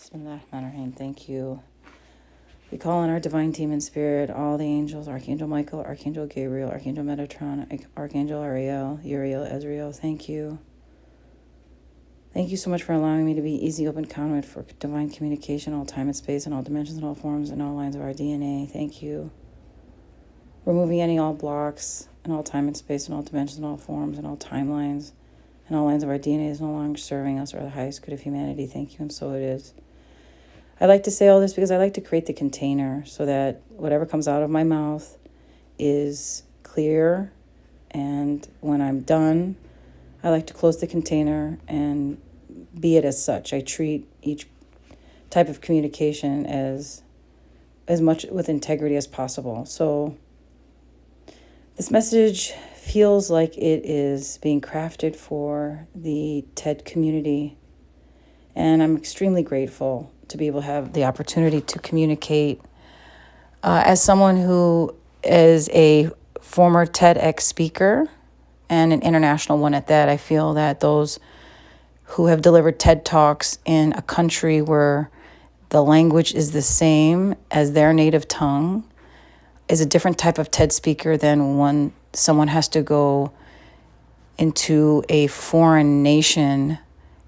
Bismillahirrahmanirrahim. Thank you. We call on our divine team in spirit, all the angels, Archangel Michael, Archangel Gabriel, Archangel Metatron, Archangel Ariel, Uriel, Ezrael. Thank you. Thank you so much for allowing me to be easy, open conduit for divine communication, all time and space, and all dimensions, and all forms, and all lines of our DNA. Thank you. Removing any all blocks, and all time and space, and all dimensions, and all forms, and all timelines, and all lines of our DNA is no longer serving us or the highest good of humanity. Thank you, and so it is. I like to say all this because I like to create the container so that whatever comes out of my mouth is clear. And when I'm done, I like to close the container and be it as such. I treat each type of communication as much with integrity as possible. So this message feels like it is being crafted for the TED community. And I'm extremely grateful to be able to have the opportunity to communicate. As someone who is a former TEDx speaker and an international one at that, I feel that those who have delivered TED Talks in a country where the language is the same as their native tongue is a different type of TED speaker than when someone has to go into a foreign nation,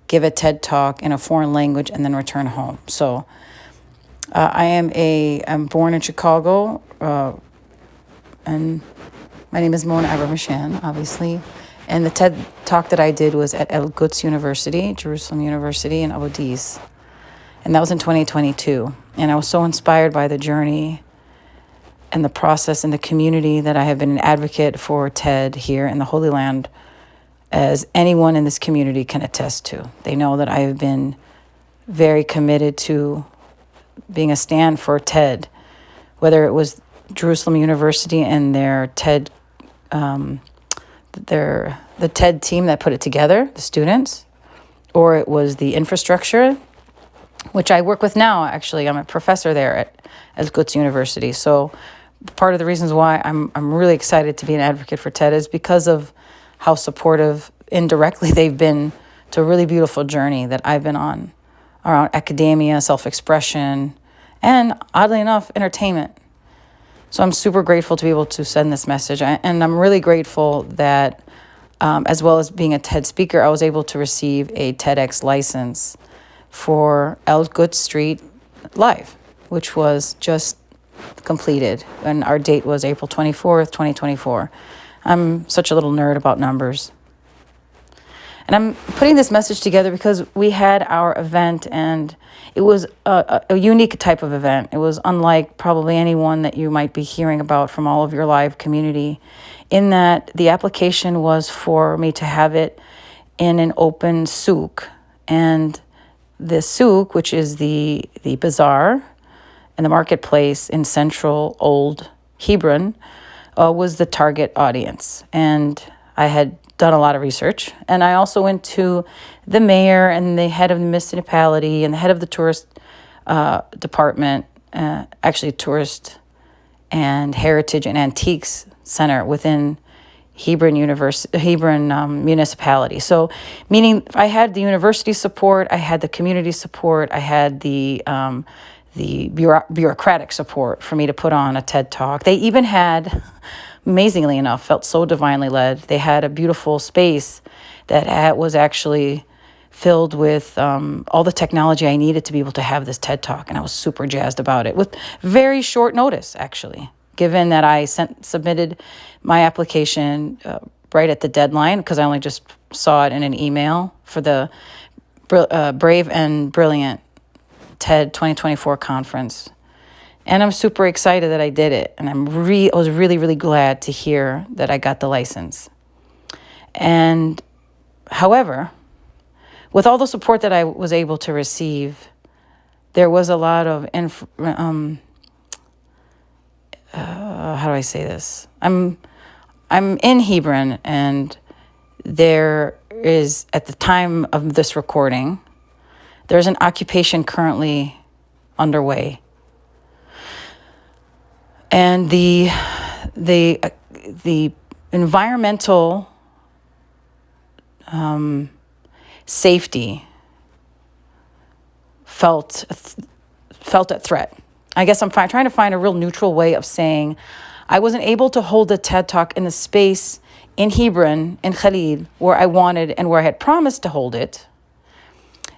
give a TED Talk in a foreign language, and then return home. So I'm born in Chicago, and my name is Mona Abramashan, obviously. And the TED Talk that I did was at Quds University, Jerusalem University in Abu Dis. And that was in 2022. And I was so inspired by the journey and the process and the community that I have been an advocate for TED here in the Holy Land, as anyone in this community can attest to. They know that I have been very committed to being a stand for TED, whether it was Jerusalem University and their TED, the TED team that put it together, the students, or it was the infrastructure, which I work with now. Actually, I'm a professor there at Quds University. So part of the reasons why I'm really excited to be an advocate for TED is because of how supportive indirectly they've been to a really beautiful journey that I've been on around academia, self-expression, and oddly enough, entertainment. So I'm super grateful to be able to send this message. And I'm really grateful that, as well as being a TED speaker, I was able to receive a TEDx license for Quds Street Live, which was just completed. And our date was April 24th, 2024. I'm such a little nerd about numbers. And I'm putting this message together because we had our event, and it was a unique type of event. It was unlike probably anyone that you might be hearing about from all of your live community, in that the application was for me to have it in an open souk. And the souk, which is the bazaar and the marketplace in central old Hebron, was the target audience. And I had done a lot of research. And I also went to the mayor and the head of the municipality and the head of the tourist department, actually tourist and heritage and antiques center within Hebron municipality. So meaning I had the university support, I had the community support, I had the bureaucratic support for me to put on a TED Talk. They even had, amazingly enough, felt so divinely led. They had a beautiful space that was actually filled with all the technology I needed to be able to have this TED Talk. And I was super jazzed about it with very short notice, actually, given that I submitted my application right at the deadline, because I only just saw it in an email for the Brave and Brilliant TED 2024 conference. And I'm super excited that I did it. And I was really, really glad to hear that I got the license. And however, with all the support that I was able to receive, there was a lot of, how do I say this? I'm in Hebron, and there is, at the time of this recording, there's an occupation currently underway. And the environmental safety felt that threat. I guess I'm trying to find a real neutral way of saying I wasn't able to hold a TED Talk in the space in Hebron, in Khalil, where I wanted and where I had promised to hold it,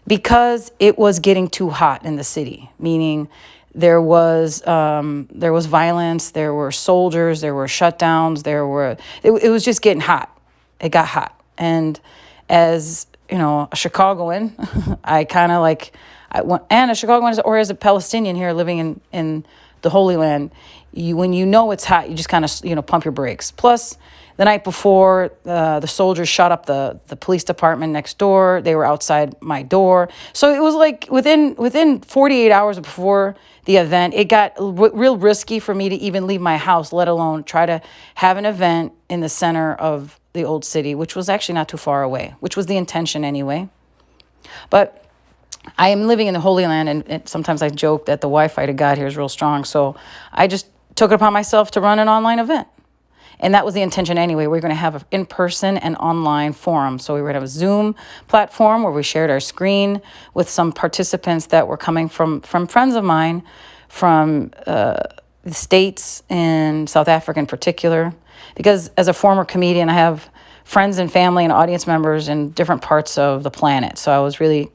because it was getting too hot in the city, meaning there was violence, there were soldiers, there were shutdowns, it was just getting hot. It got hot. And as, you know, a Chicagoan, I kind of like, and a Chicagoan or as a Palestinian here living in the Holy Land, when you know it's hot, you just kind of, you know, pump your brakes. Plus, the night before, the soldiers shot up the police department next door. They were outside my door. So it was like within 48 hours before the event, it got real risky for me to even leave my house, let alone try to have an event in the center of the old city, which was actually not too far away, which was the intention anyway. But I am living in the Holy Land, and sometimes I joke that the Wi-Fi to God here is real strong. So I just took it upon myself to run an online event. And that was the intention anyway. We're going to have an in-person and online forum. So we were going to have a Zoom platform where we shared our screen with some participants that were coming from friends of mine from the States and South Africa in particular. Because as a former comedian, I have friends and family and audience members in different parts of the planet. So I was really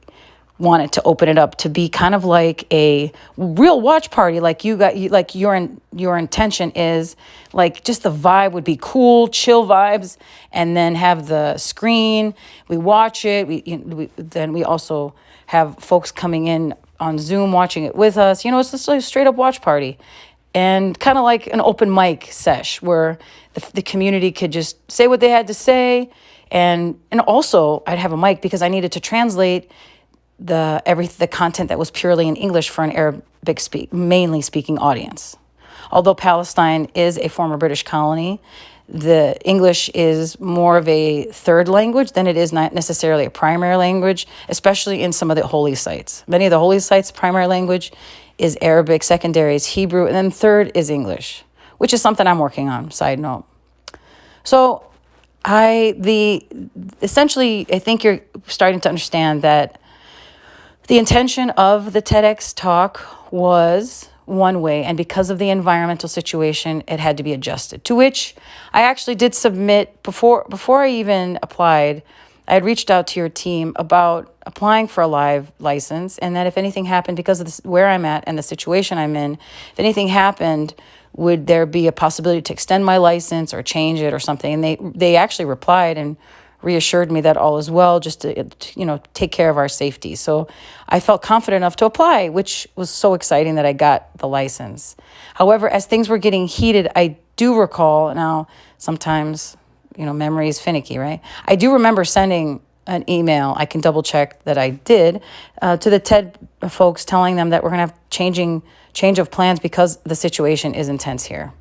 wanted to open it up to be kind of like a real watch party, like your intention is, like just the vibe would be cool, chill vibes, and then have the screen. We watch it. Then we also have folks coming in on Zoom watching it with us. You know, it's just like a straight up watch party, and kind of like an open mic sesh where the community could just say what they had to say, and also I'd have a mic because I needed to translate the content that was purely in English for an mainly speaking audience. Although Palestine is a former British colony, the English is more of a third language than it is not necessarily a primary language, especially in some of the holy sites. Many of the holy sites, primary language is Arabic, secondary is Hebrew, and then third is English, which is something I'm working on, side note. So essentially, I think you're starting to understand that the intention of the TEDx talk was one way, and because of the environmental situation, it had to be adjusted, to which I actually did submit before I even applied. I had reached out to your team about applying for a live license, and that if anything happened, because of where I'm at and the situation I'm in, if anything happened, would there be a possibility to extend my license or change it or something? And they actually replied and reassured me that all is well, just to, take care of our safety. So I felt confident enough to apply, which was so exciting that I got the license. However, as things were getting heated, I do recall, now sometimes, memory is finicky, right? I do remember sending an email, I can double check that I did, to the TED folks telling them that we're going to have change of plans because the situation is intense here.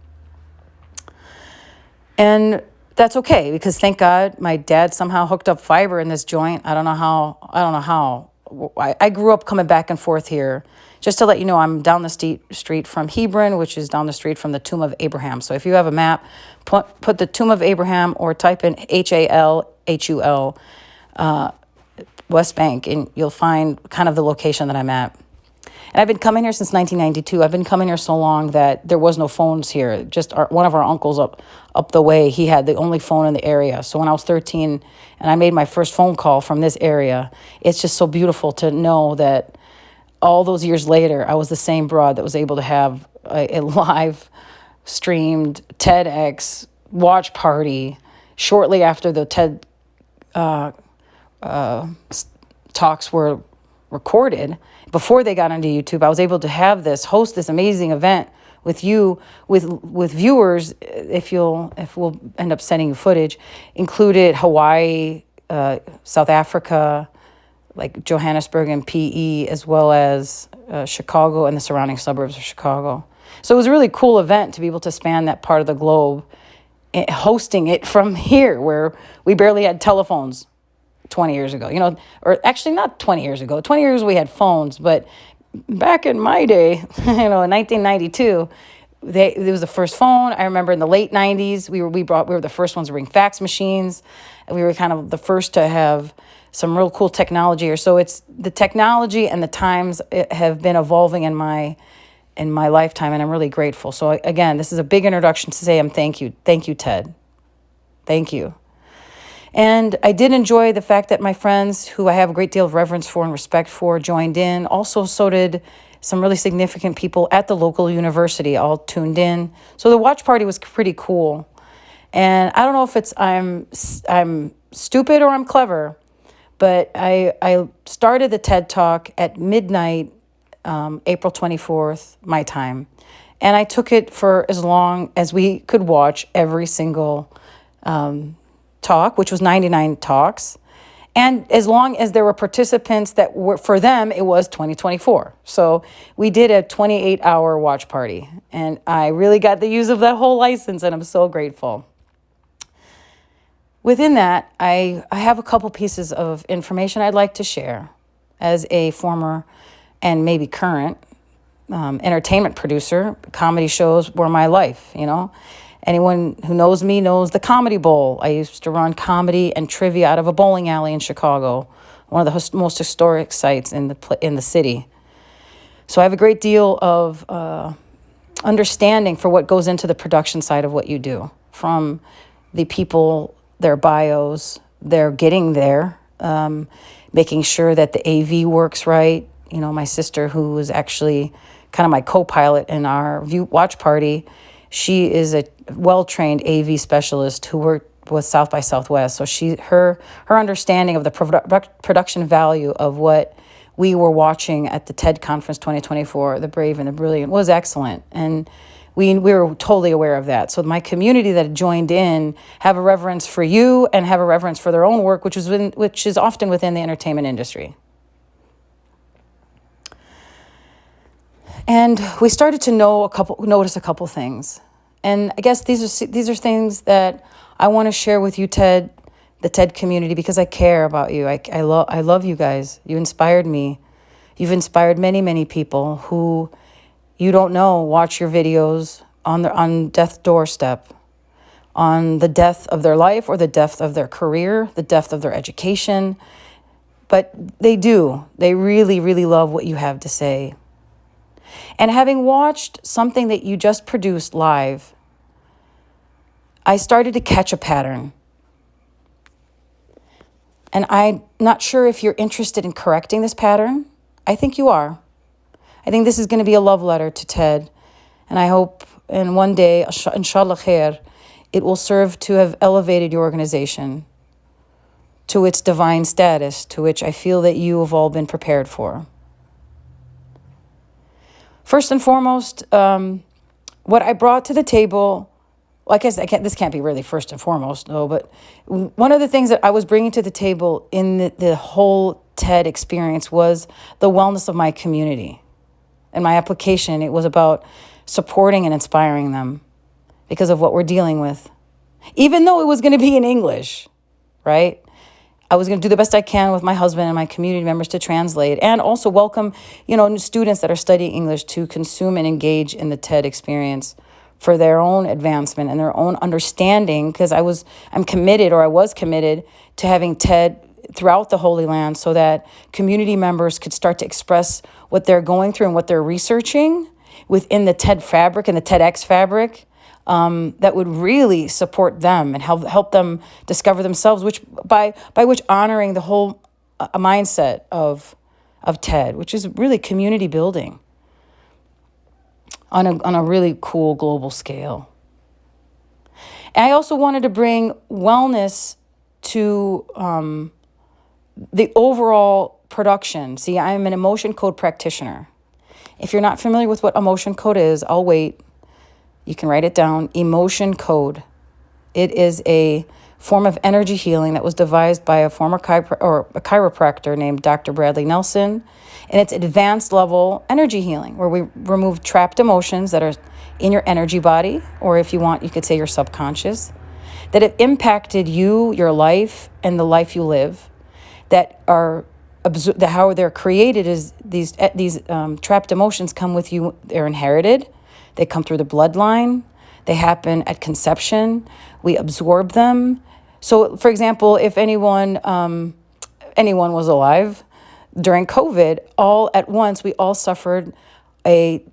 And that's okay, because thank God my dad somehow hooked up fiber in this joint. I don't know how. I grew up coming back and forth here. Just to let you know, I'm down the street from Hebron, which is down the street from the Tomb of Abraham. So if you have a map, put the Tomb of Abraham or type in Halhul, West Bank, and you'll find kind of the location that I'm at. And I've been coming here since 1992. I've been coming here so long that there was no phones here. Just one of our uncles up the way, he had the only phone in the area. So when I was 13 and I made my first phone call from this area, it's just so beautiful to know that all those years later, I was the same broad that was able to have a live streamed TEDx watch party shortly after the TED talks were recorded. Before they got onto YouTube, I was able to host this amazing event with you, with viewers. If we'll end up sending you footage, included Hawaii, South Africa, like Johannesburg and PE, as well as Chicago and the surrounding suburbs of Chicago. So it was a really cool event to be able to span that part of the globe, hosting it from here where we barely had telephones 20 years ago, or actually not 20 years ago. 20 years we had phones, but back in my day, in 1992, it was the first phone. I remember in the late 90s, we were the first ones to bring fax machines. We were kind of the first to have some real cool technology here. So it's the technology and the times have been evolving in my lifetime, and I'm really grateful. So again, this is a big introduction to say thank you, Ted, thank you. And I did enjoy the fact that my friends, who I have a great deal of reverence for and respect for, joined in. Also, so did some really significant people at the local university, all tuned in. So the watch party was pretty cool. And I don't know if it's I'm stupid or I'm clever, but I started the TED Talk at midnight, April 24th, my time. And I took it for as long as we could watch every single talk, which was 99 talks. And as long as there were participants that were, for them, it was 2024. So we did a 28-hour watch party. And I really got the use of that whole license, and I'm so grateful. Within that, I have a couple pieces of information I'd like to share as a former and maybe current entertainment producer. Comedy shows were my life, you know. Anyone who knows me knows the Comedy Bowl. I used to run comedy and trivia out of a bowling alley in Chicago, one of the most historic sites in the city. So I have a great deal of understanding for what goes into the production side of what you do, from the people, their bios, their getting there, making sure that the AV works right. You know, my sister, who was actually kind of my co-pilot in our watch party, she is a well-trained AV specialist who worked with South by Southwest. So her understanding of the production value of what we were watching at the TED Conference 2024, The Brave and the Brilliant, was excellent. And we were totally aware of that. So my community that joined in have a reverence for you and have a reverence for their own work, which is often within the entertainment industry. And we started to notice a couple things. And I guess these are things that I want to share with you, Ted, the TED community, because I care about you. I love you guys. You inspired me. You've inspired many, many people who you don't know watch your videos on death's doorstep, on the death of their life or the death of their career, the death of their education. But they do. They really, really love what you have to say. And having watched something that you just produced live, I started to catch a pattern. And I'm not sure if you're interested in correcting this pattern. I think you are. I think this is going to be a love letter to TED. And I hope, and one day, inshallah khair, it will serve to have elevated your organization to its divine status, to which I feel that you have all been prepared for. First and foremost, what I brought to the table, well, I guess this can't be really first and foremost, no, but one of the things that I was bringing to the table in the whole TED experience was the wellness of my community. And my application, it was about supporting and inspiring them because of what we're dealing with. Even though it was going to be in English, right? I was going to do the best I can with my husband and my community members to translate, and also welcome, students that are studying English to consume and engage in the TED experience for their own advancement and their own understanding, because I was committed to having TED throughout the Holy Land so that community members could start to express what they're going through and what they're researching within the TED fabric and the TEDx fabric. That would really support them and help them discover themselves, which by which honoring the whole mindset of TED, which is really community building on a really cool global scale. And I also wanted to bring wellness to the overall production. See, I'm an emotion code practitioner. If you're not familiar with what emotion code is, I'll wait. You can write it down. Emotion code. It is a form of energy healing that was devised by a former chiropractor named Dr. Bradley Nelson. And it's advanced level energy healing, where we remove trapped emotions that are in your energy body, or if you want, you could say your subconscious, that have impacted you, your life, and the life you live, that are how they're created is these trapped emotions come with you. They're inherited. They come through the bloodline. They happen at conception. We absorb them. So, for example, if anyone anyone was alive during COVID, all at once, we all suffered a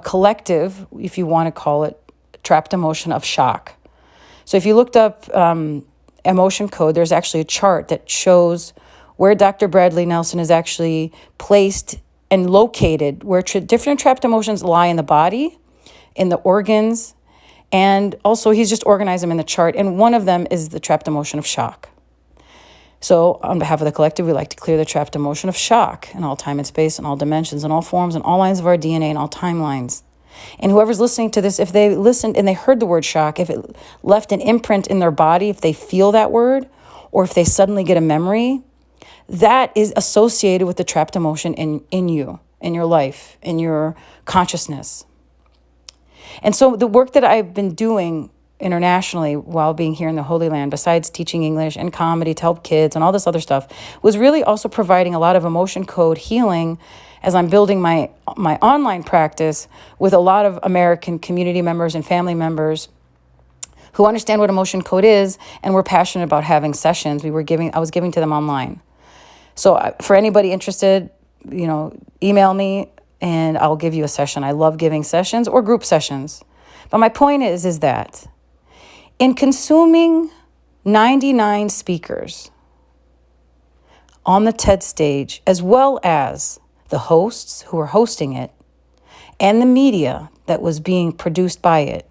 collective, if you want to call it, trapped emotion of shock. So if you looked up emotion code, there's actually a chart that shows where Dr. Bradley Nelson is actually placed and located, where different trapped emotions lie in the body, in the organs, and also he's just organized them in the chart. And one of them is the trapped emotion of shock. So on behalf of the collective, we like to clear the trapped emotion of shock in all time and space, in all dimensions, in all forms, in all lines of our DNA, in all timelines. And whoever's listening to this, if they listened and they heard the word shock, if it left an imprint in their body, if they feel that word, or if they suddenly get a memory, that is associated with the trapped emotion in you, in your life, in your consciousness. And so the work that I've been doing internationally while being here in the Holy Land, besides teaching English and comedy to help kids and all this other stuff, was really also providing a lot of emotion code healing as I'm building my online practice with a lot of American community members and family members who understand what emotion code is and were passionate about having sessions. I was giving to them online. So for anybody interested, email me and I'll give you a session. I love giving sessions or group sessions. But my point is that in consuming 99 speakers on the TED stage, as well as the hosts who were hosting it and the media that was being produced by it,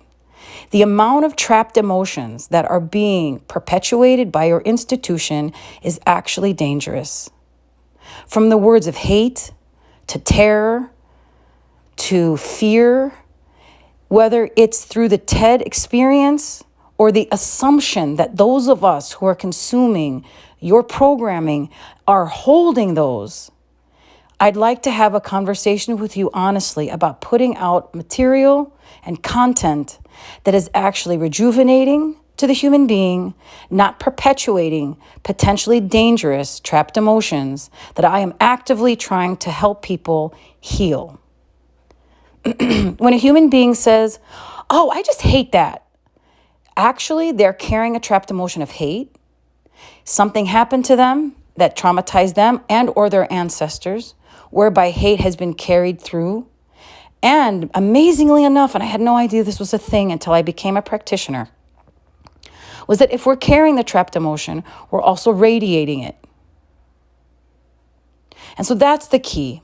the amount of trapped emotions that are being perpetuated by your institution is actually dangerous. From the words of hate to terror to fear, whether it's through the TED experience or the assumption that those of us who are consuming your programming are holding those, I'd like to have a conversation with you honestly about putting out material and content that is actually rejuvenating to the human being, not perpetuating potentially dangerous trapped emotions that I am actively trying to help people heal. When a human being says, "Oh, I just hate that," actually, they're carrying a trapped emotion of hate. Something happened to them that traumatized them and or their ancestors, whereby hate has been carried through. And amazingly enough, and I had no idea this was a thing until I became a practitioner, was that if we're carrying the trapped emotion, we're also radiating it. And so that's the key.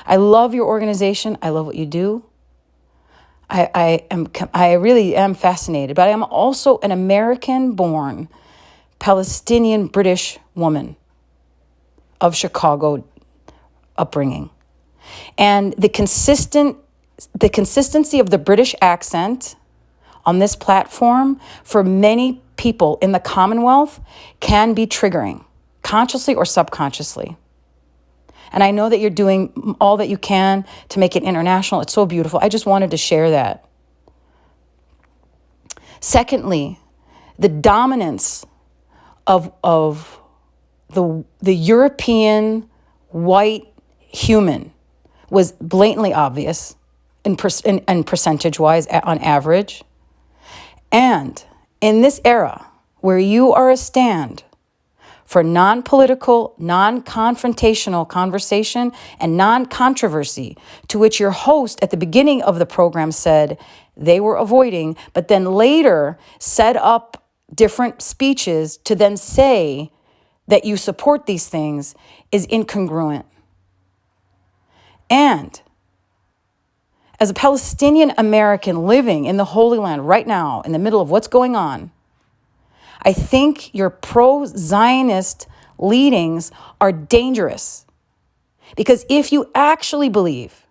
I love your organization. I love what you do. I really am fascinated, but I am also an American-born Palestinian British woman of Chicago upbringing. And the consistency of the British accent on this platform for many people in the Commonwealth can be triggering, consciously or subconsciously. And I know that you're doing all that you can to make it international. It's so beautiful. I just wanted to share that. Secondly, the dominance of the European white human was blatantly obvious in percentage-wise on average. And in this era where you are a stand for non-political, non-confrontational conversation and non-controversy, to which your host at the beginning of the program said they were avoiding, but then later set up different speeches to then say that you support these things, is incongruent. And as a Palestinian American living in the Holy Land right now, in the middle of what's going on, I think your pro-Zionist leadings are dangerous. Because if you actually believe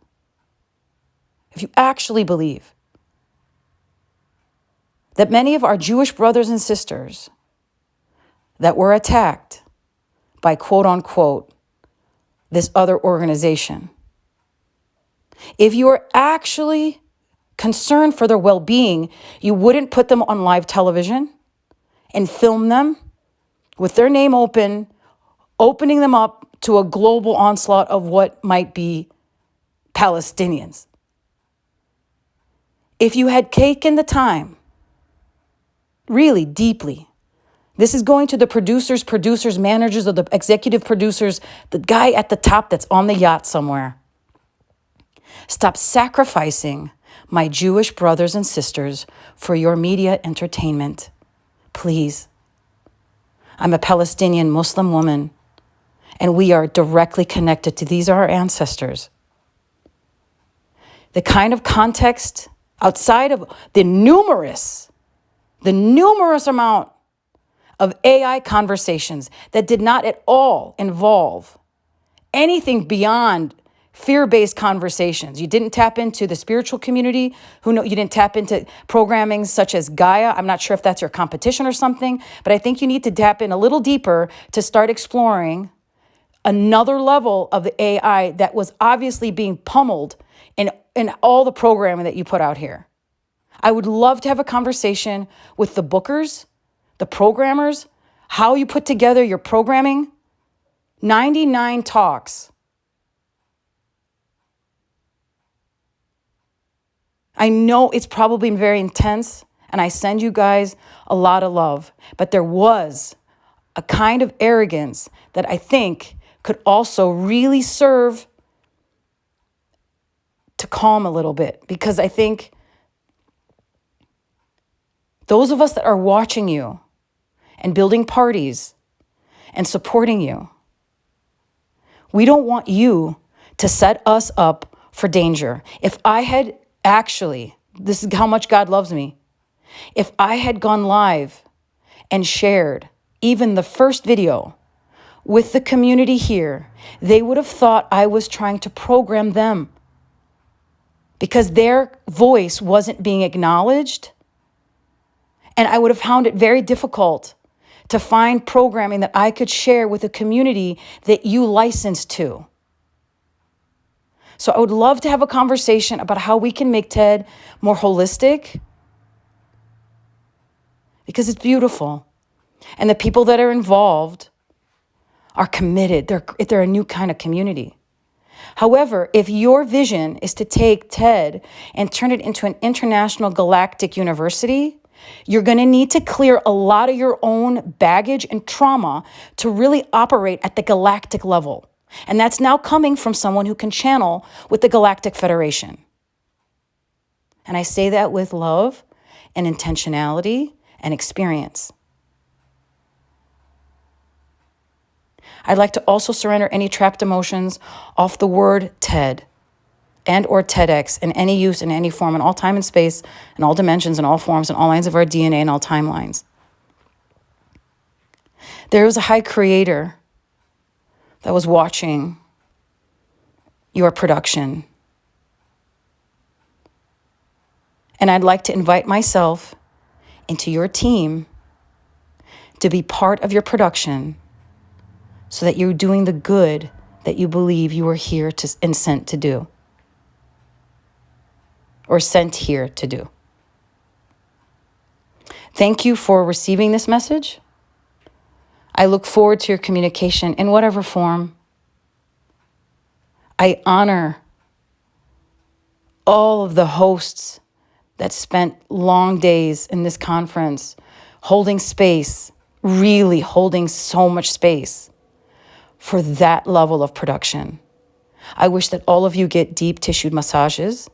that many of our Jewish brothers and sisters that were attacked by quote unquote this other organization, if you are actually concerned for their well-being, you wouldn't put them on live television and film them with their name opening them up to a global onslaught of what might be Palestinians. If you had taken the time, really deeply, This is going to the producers, managers, or the executive producers, the guy at the top that's on the yacht somewhere. Stop sacrificing my Jewish brothers and sisters for your media entertainment. Please. I'm a Palestinian Muslim woman, and we are directly connected to these are our ancestors. The kind of context outside of the numerous amount of AI conversations that did not at all involve anything beyond fear-based conversations. You didn't tap into the spiritual community. You didn't tap into programming such as Gaia. I'm not sure if that's your competition or something, but I think you need to tap in a little deeper to start exploring another level of the AI that was obviously being pummeled in all the programming that you put out here. I would love to have a conversation with the bookers, the programmers, how you put together your programming. 99 talks. I know it's probably very intense, and I send you guys a lot of love, but there was a kind of arrogance that I think could also really serve to calm a little bit, because I think those of us that are watching you and building parties and supporting you, we don't want you to set us up for danger. If I had actually, this is how much God loves me, if I had gone live and shared even the first video with the community here, they would have thought I was trying to program them because their voice wasn't being acknowledged. And I would have found it very difficult to find programming that I could share with a community that you licensed to. So I would love to have a conversation about how we can make TED more holistic, because it's beautiful. And the people that are involved are committed. They're a new kind of community. However, if your vision is to take TED and turn it into an international galactic university, you're going to need to clear a lot of your own baggage and trauma to really operate at the galactic level. And that's now coming from someone who can channel with the Galactic Federation. And I say that with love and intentionality and experience. I'd like to also surrender any trapped emotions off the word TED and or TEDx in any use, in any form, in all time and space, in all dimensions, in all forms, in all lines of our DNA, and all timelines. There was a high creator that was watching your production. And I'd like to invite myself into your team to be part of your production so that you're doing the good that you believe you are here to and sent to do, or sent here to do. Thank you for receiving this message. I look forward to your communication in whatever form. I honor all of the hosts that spent long days in this conference holding space, really holding so much space for that level of production. I wish that all of you get deep tissued massages,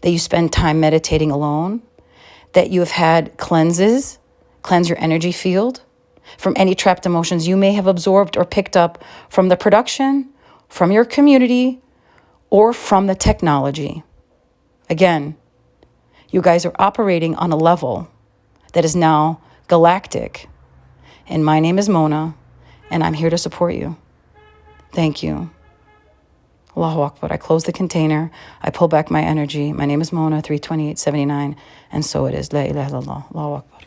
that you spend time meditating alone, that you have had cleanse your energy field from any trapped emotions you may have absorbed or picked up from the production, from your community, or from the technology. Again, you guys are operating on a level that is now galactic. And my name is Mona, and I'm here to support you. Thank you. Allahu Akbar. I close the container. I pull back my energy. My name is Mona, 32879. And so it is. La ilaha illallah. Allahu Akbar.